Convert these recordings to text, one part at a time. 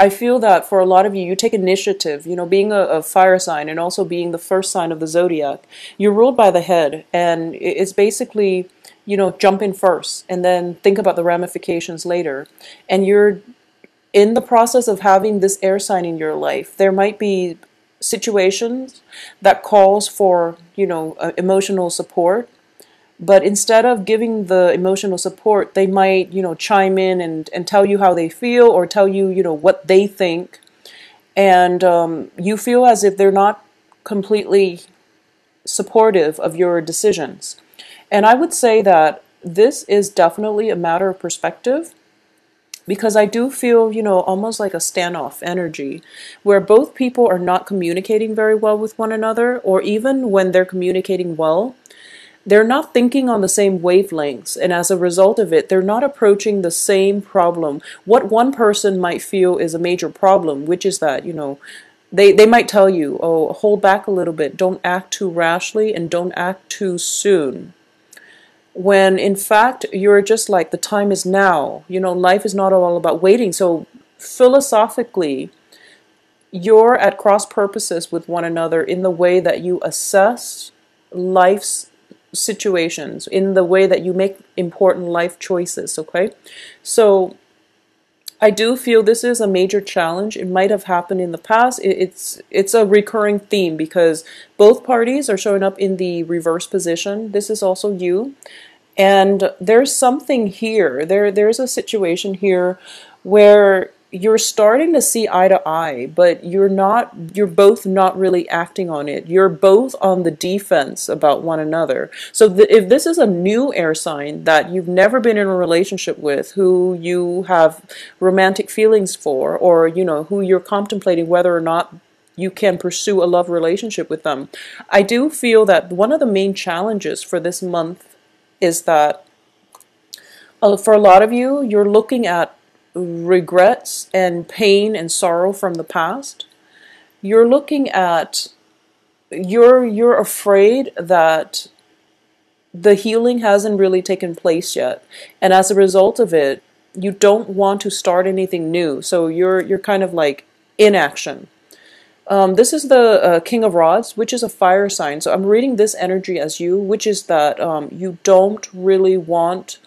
I feel that for a lot of you, you take initiative, you know, being a fire sign and also being the first sign of the zodiac, you're ruled by the head, and it's basically, you know, jump in first and then think about the ramifications later. And you're in the process of having this air sign in your life. There might be situations that calls for, you know, emotional support. But instead of giving the emotional support, they might, you know, chime in and tell you how they feel, or tell you, you know, what they think. And you feel as if they're not completely supportive of your decisions. And I would say that this is definitely a matter of perspective, because I do feel, you know, almost like a standoff energy where both people are not communicating very well with one another, or even when they're communicating well, they're not thinking on the same wavelengths, and as a result of it, they're not approaching the same problem. What one person might feel is a major problem, which is that, you know, they might tell you, oh, hold back a little bit, don't act too rashly, and don't act too soon. When in fact, you're just like, the time is now. You know, life is not all about waiting. So philosophically, you're at cross purposes with one another in the way that you assess life's situations, in the way that you make important life choices, okay? So I do feel this is a major challenge. It might have happened in the past. It's a recurring theme because both parties are showing up in the reverse position. This is also you. And there's something here. There's a situation here where you're starting to see eye to eye, but you're both not really acting on it. You're both on the defense about one another. So if this is a new air sign that you've never been in a relationship with, who you have romantic feelings for, or, you know, who you're contemplating whether or not you can pursue a love relationship with them, I do feel that one of the main challenges for this month is that for a lot of you, you're looking at regrets and pain and sorrow from the past. You're looking at, you're afraid that the healing hasn't really taken place yet, and as a result of it, you don't want to start anything new. So you're kind of like inaction. This is the King of Rods, which is a fire sign. So I'm reading this energy as you, which is that you don't really want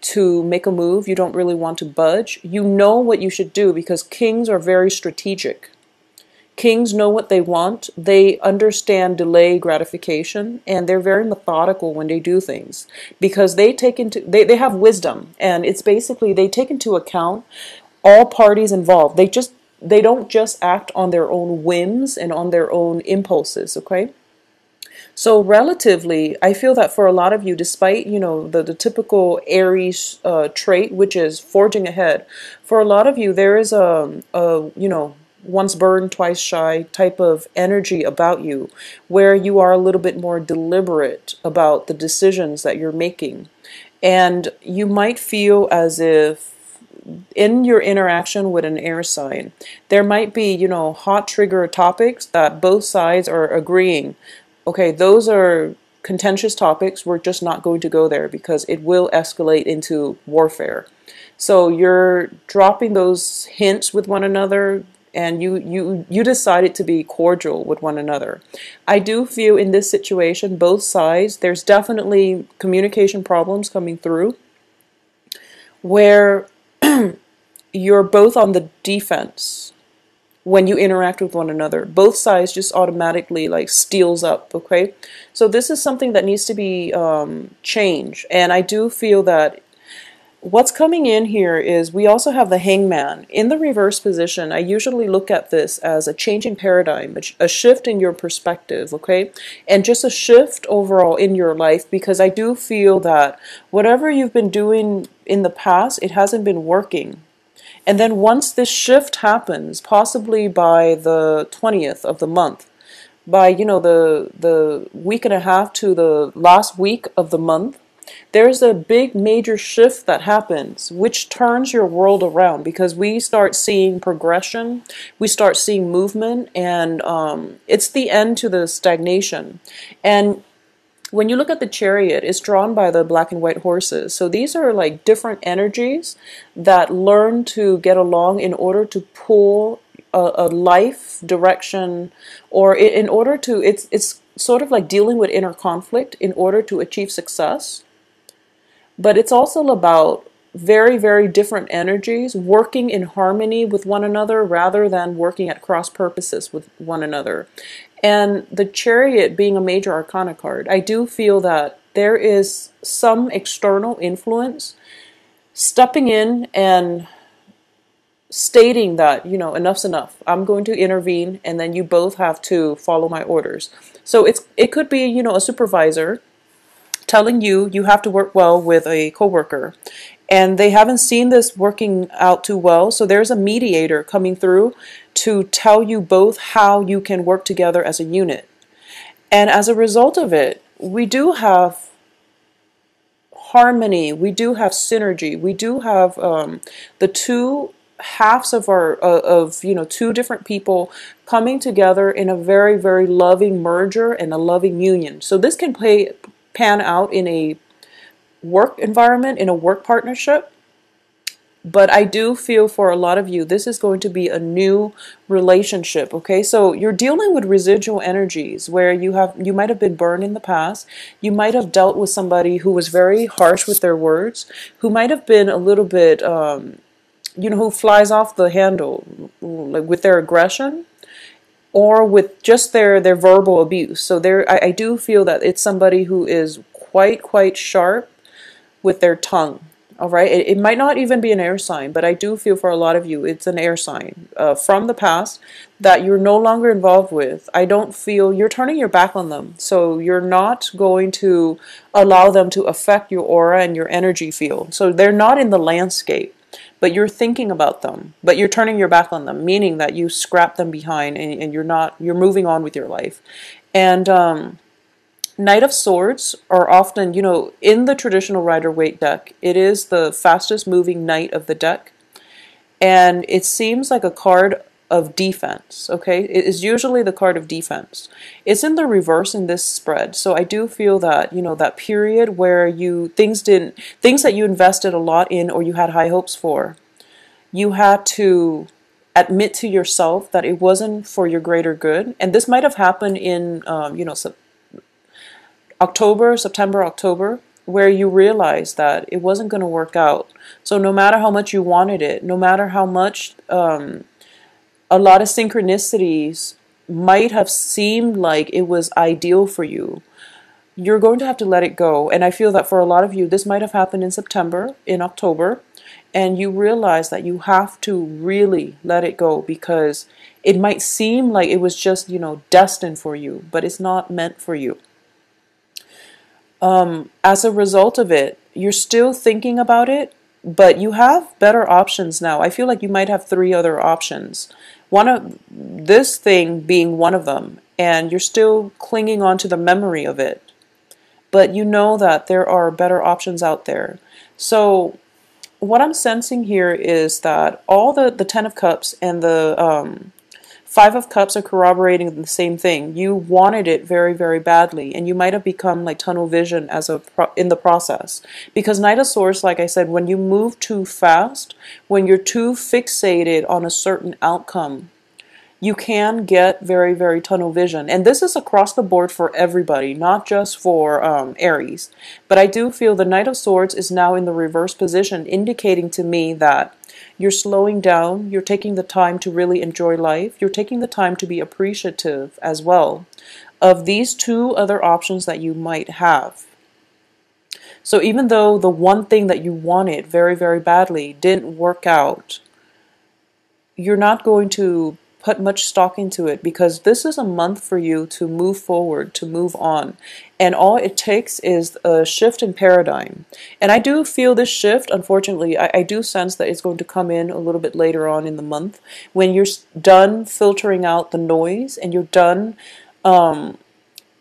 to make a move. You don't really want to budge. You know what you should do, because kings are very strategic. Kings know what they want. They understand delay gratification, and they're very methodical when they do things, because they they have wisdom, and it's basically they take into account all parties involved. They don't just act on their own whims and on their own impulses, okay? So relatively, I feel that for a lot of you, despite, you know, the typical Aries trait, which is forging ahead, for a lot of you, there is you know, once burned, twice shy type of energy about you, where you are a little bit more deliberate about the decisions that you're making. And you might feel as if in your interaction with an air sign, there might be, you know, hot trigger topics that both sides are agreeing, okay, those are contentious topics, we're just not going to go there because it will escalate into warfare. So you're dropping those hints with one another, and you decided to be cordial with one another. I do feel in this situation, both sides, there's definitely communication problems coming through, where you're both on the defense when you interact with one another. Both sides just automatically like steals up, okay? So this is something that needs to be changed. And I do feel that what's coming in here is we also have the Hangman. In the reverse position, I usually look at this as a changing paradigm, a shift in your perspective, okay? And just a shift overall in your life, because I do feel that whatever you've been doing in the past, it hasn't been working. And then once this shift happens, possibly by the 20th of the month, by, you know, the week and a half to the last week of the month, there's a big major shift that happens, which turns your world around, because we start seeing progression, we start seeing movement, and it's the end to the stagnation. And When you look at the chariot, it's drawn by the black and white horses. So these are like different energies that learn to get along in order to pull a life direction, or in order to, it's sort of like dealing with inner conflict in order to achieve success. But it's also about very, very different energies working in harmony with one another rather than working at cross purposes with one another. And the chariot being a major arcana card, I do feel that there is some external influence stepping in and stating that, you know, enough's enough. I'm going to intervene, and then you both have to follow my orders. So it could be, you know, a supervisor telling you you have to work well with a coworker, and they haven't seen this working out too well, so there's a mediator coming through to tell you both how you can work together as a unit. And as a result of it, we do have harmony, we do have synergy, we do have the two halves of our you know, two different people coming together in a very, very loving merger and a loving union. So this can pan out in a work environment, in a work partnership. But I do feel for a lot of you, this is going to be a new relationship, okay? So you're dealing with residual energies where you might have been burned in the past. You might have dealt with somebody who was very harsh with their words, who might have been a little bit, you know, who flies off the handle, like with their aggression, or with just their verbal abuse. So I do feel that it's somebody who is quite sharp with their tongue. All right, it might not even be an air sign, but I do feel for a lot of you it's an air sign from the past that you're no longer involved with. I don't feel you're turning your back on them, so you're not going to allow them to affect your aura and your energy field. So they're not in the landscape, but you're thinking about them, but you're turning your back on them, meaning that you scrap them behind, and you're moving on with your life. And Knight of Swords are often, you know, in the traditional Rider-Waite deck, it is the fastest moving knight of the deck. And it seems like a card of defense, okay? It is usually the card of defense. It's in the reverse in this spread. So I do feel that, you know, that period where things that you invested a lot in or you had high hopes for, you had to admit to yourself that it wasn't for your greater good. And this might have happened in, you know, September, October, where you realized that it wasn't going to work out. So no matter how much you wanted it, no matter how much a lot of synchronicities might have seemed like it was ideal for you, you're going to have to let it go. And I feel that for a lot of you, this might have happened in September, in October, and you realize that you have to really let it go because it might seem like it was just, you know, destined for you, but it's not meant for you. As a result of it, you're still thinking about it, but you have better options now. I feel like you might have 3 other options. One of this thing being one of them, and you're still clinging on to the memory of it. But you know that there are better options out there. So what I'm sensing here is that all the Ten of Cups and the Five of Cups are corroborating the same thing. You wanted it very, very badly, and you might have become like tunnel vision in the process. Because Knight of Swords, like I said, when you move too fast, when you're too fixated on a certain outcome, you can get very, very tunnel vision. And this is across the board for everybody, not just for Aries. But I do feel the Knight of Swords is now in the reverse position, indicating to me that you're slowing down, you're taking the time to really enjoy life, you're taking the time to be appreciative as well of these 2 other options that you might have. So even though the one thing that you wanted very, very badly didn't work out, you're not going to put much stock into it because this is a month for you to move forward, to move on. And all it takes is a shift in paradigm. And I do feel this shift, unfortunately, I do sense that it's going to come in a little bit later on in the month when you're done filtering out the noise and you're done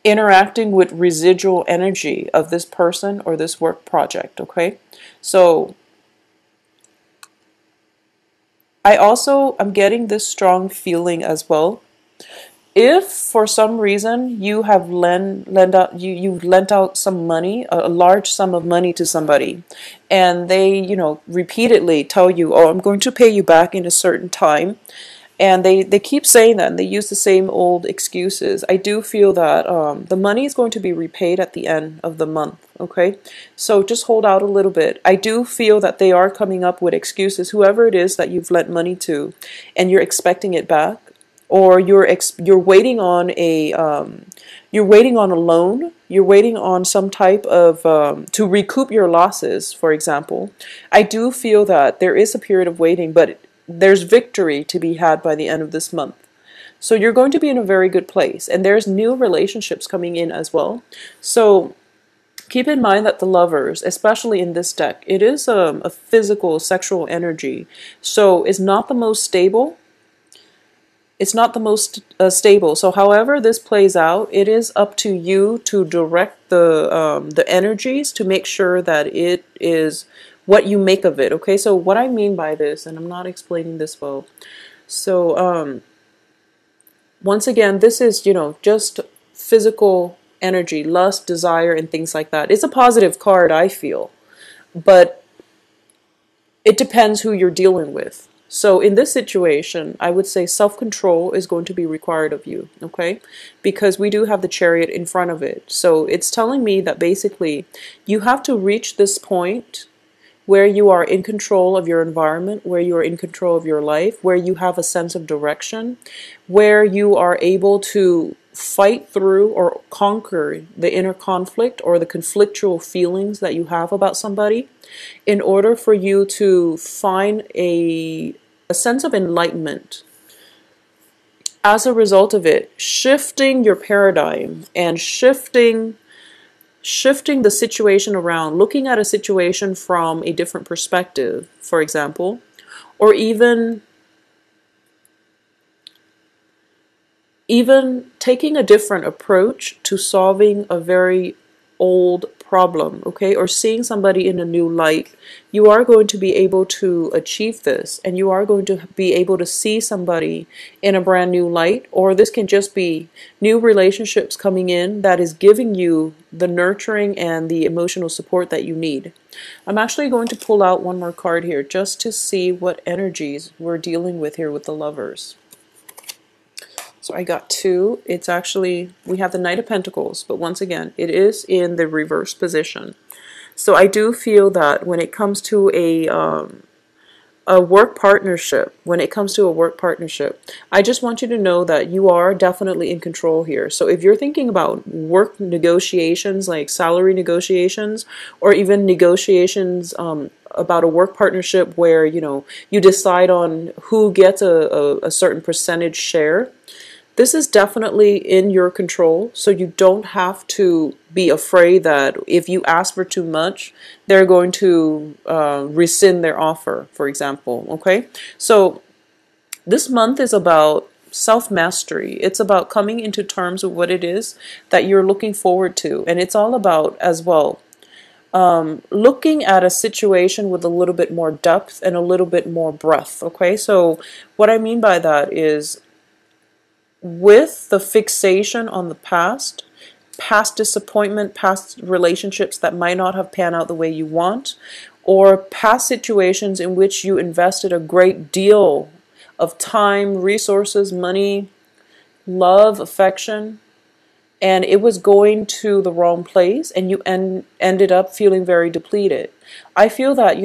interacting with residual energy of this person or this work project, okay? So I'm getting this strong feeling as well If for some reason you have you've lent out some money, a large sum of money to somebody, and they, repeatedly tell you, oh, I'm going to pay you back in a certain time, and they keep saying that, and they use the same old excuses, I do feel that the money is going to be repaid at the end of the month, okay? So just hold out a little bit. I do feel that they are coming up with excuses, whoever it is that you've lent money to, and you're expecting it back, or you're waiting on a loan, you're waiting on some type of to recoup your losses, for example. I do feel that there is a period of waiting, but there's victory to be had by the end of this month. So you're going to be in a very good place, and there's new relationships coming in as well. So keep in mind that the lovers, especially in this deck, it is a physical, sexual energy. So it's not the most stable. It's not the most stable. So however this plays out, it is up to you to direct the energies to make sure that it is what you make of it. Okay, so what I mean by this, and I'm not explaining this well. So once again, this is, just physical energy, lust, desire, and things like that. It's a positive card, I feel, but it depends who you're dealing with. So in this situation, I would say self-control is going to be required of you, okay? Because we do have the Chariot in front of it. So it's telling me that basically you have to reach this point where you are in control of your environment, where you are in control of your life, where you have a sense of direction, where you are able to fight through or conquer the inner conflict or the conflictual feelings that you have about somebody in order for you to find a sense of enlightenment. As a result of it, shifting your paradigm and shifting the situation around, looking at a situation from a different perspective, for example, or even taking a different approach to solving a very old problem, okay, or seeing somebody in a new light. You are going to be able to achieve this, and you are going to be able to see somebody in a brand new light, or this can just be new relationships coming in that is giving you the nurturing and the emotional support that you need. I'm actually going to pull out one more card here just to see what energies we're dealing with here with the lovers. So I got two. It's actually, we have the Knight of Pentacles, but once again, it is in the reverse position. So I do feel that when it comes to a work partnership, I just want you to know that you are definitely in control here. So if you're thinking about work negotiations, like salary negotiations, or even negotiations about a work partnership where, you decide on who gets a certain percentage share, this is definitely in your control, so you don't have to be afraid that if you ask for too much, they're going to rescind their offer, for example, okay? So this month is about self-mastery. It's about coming into terms with what it is that you're looking forward to, and it's all about, as well, looking at a situation with a little bit more depth and a little bit more breadth, okay? So what I mean by that is, with the fixation on the past disappointment, past relationships that might not have panned out the way you want, or past situations in which you invested a great deal of time, resources, money, love, affection, and it was going to the wrong place, and you ended up feeling very depleted. I feel that,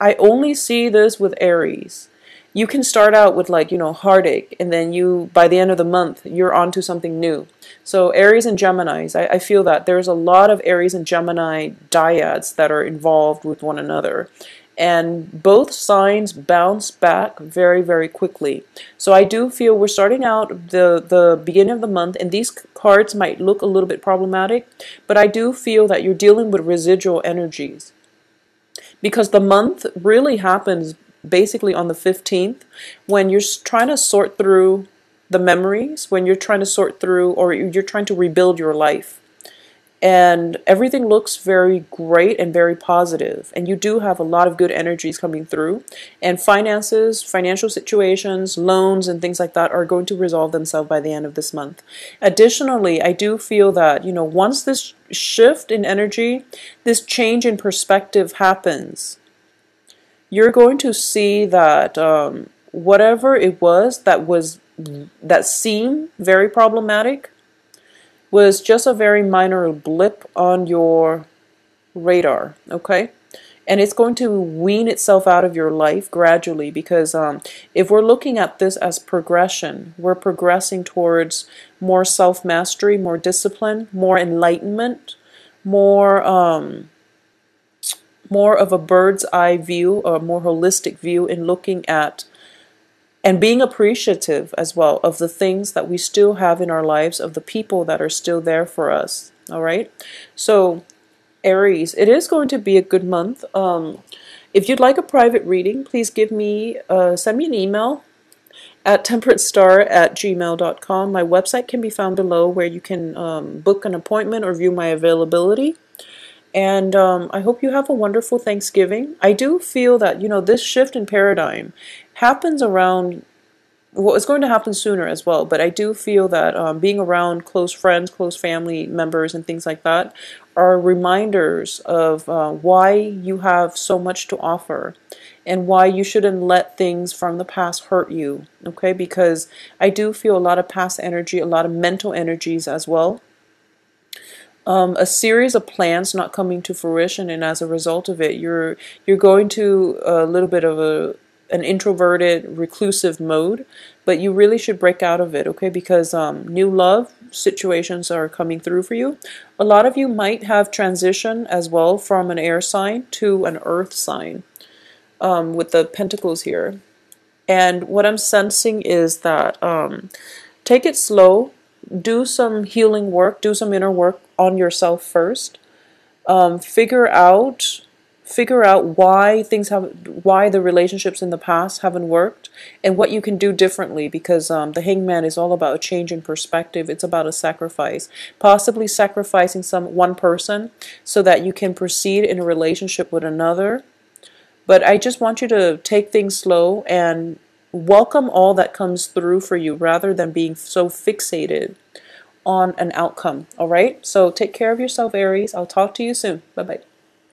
I only see this with Aries. You can start out with heartache, and then by the end of the month, you're onto something new. So Aries and Geminis, I feel that there's a lot of Aries and Gemini dyads that are involved with one another. And both signs bounce back very, very quickly. So I do feel we're starting out the beginning of the month, and these cards might look a little bit problematic, but I do feel that you're dealing with residual energies. Because the month really happens basically on the 15th, when you're trying to sort through the memories, when you're trying to sort through, or you're trying to rebuild your life. and everything looks very great and very positive, and you do have a lot of good energies coming through, and finances, financial situations, loans and things like that are going to resolve themselves by the end of this month. Additionally, I do feel that, you know, once this shift in energy, this change in perspective happens, you're going to see that whatever it was that seemed very problematic was just a very minor blip on your radar, okay? And it's going to wean itself out of your life gradually, because if we're looking at this as progression, we're progressing towards more self-mastery, more discipline, more enlightenment, more more of a bird's eye view, or a more holistic view in looking at and being appreciative as well of the things that we still have in our lives, of the people that are still there for us. All right. So Aries, it is going to be a good month. If you'd like a private reading, please send me an email at temperatestar@gmail.com. My website can be found below, where you can book an appointment or view my availability. And I hope you have a wonderful Thanksgiving. I do feel that, you know, this shift in paradigm happens around, well, it's going to happen sooner as well, but I do feel that being around close friends, close family members, and things like that are reminders of why you have so much to offer, and why you shouldn't let things from the past hurt you, okay? Because I do feel a lot of past energy, a lot of mental energies as well. A series of plans not coming to fruition, and as a result of it, you're going to a little bit of an introverted, reclusive mode, but you really should break out of it, okay? Because new love situations are coming through for you. A lot of you might have transition as well from an air sign to an earth sign, with the pentacles here. And what I'm sensing is that take it slow, do some healing work, do some inner work on yourself first. Figure out why why the relationships in the past haven't worked, and what you can do differently, because the Hangman is all about a change in perspective. It's about a sacrifice, possibly sacrificing one person so that you can proceed in a relationship with another. But I just want you to take things slow and welcome all that comes through for you, rather than being so fixated on an outcome. All right? So take care of yourself, Aries. I'll talk to you soon. Bye-bye.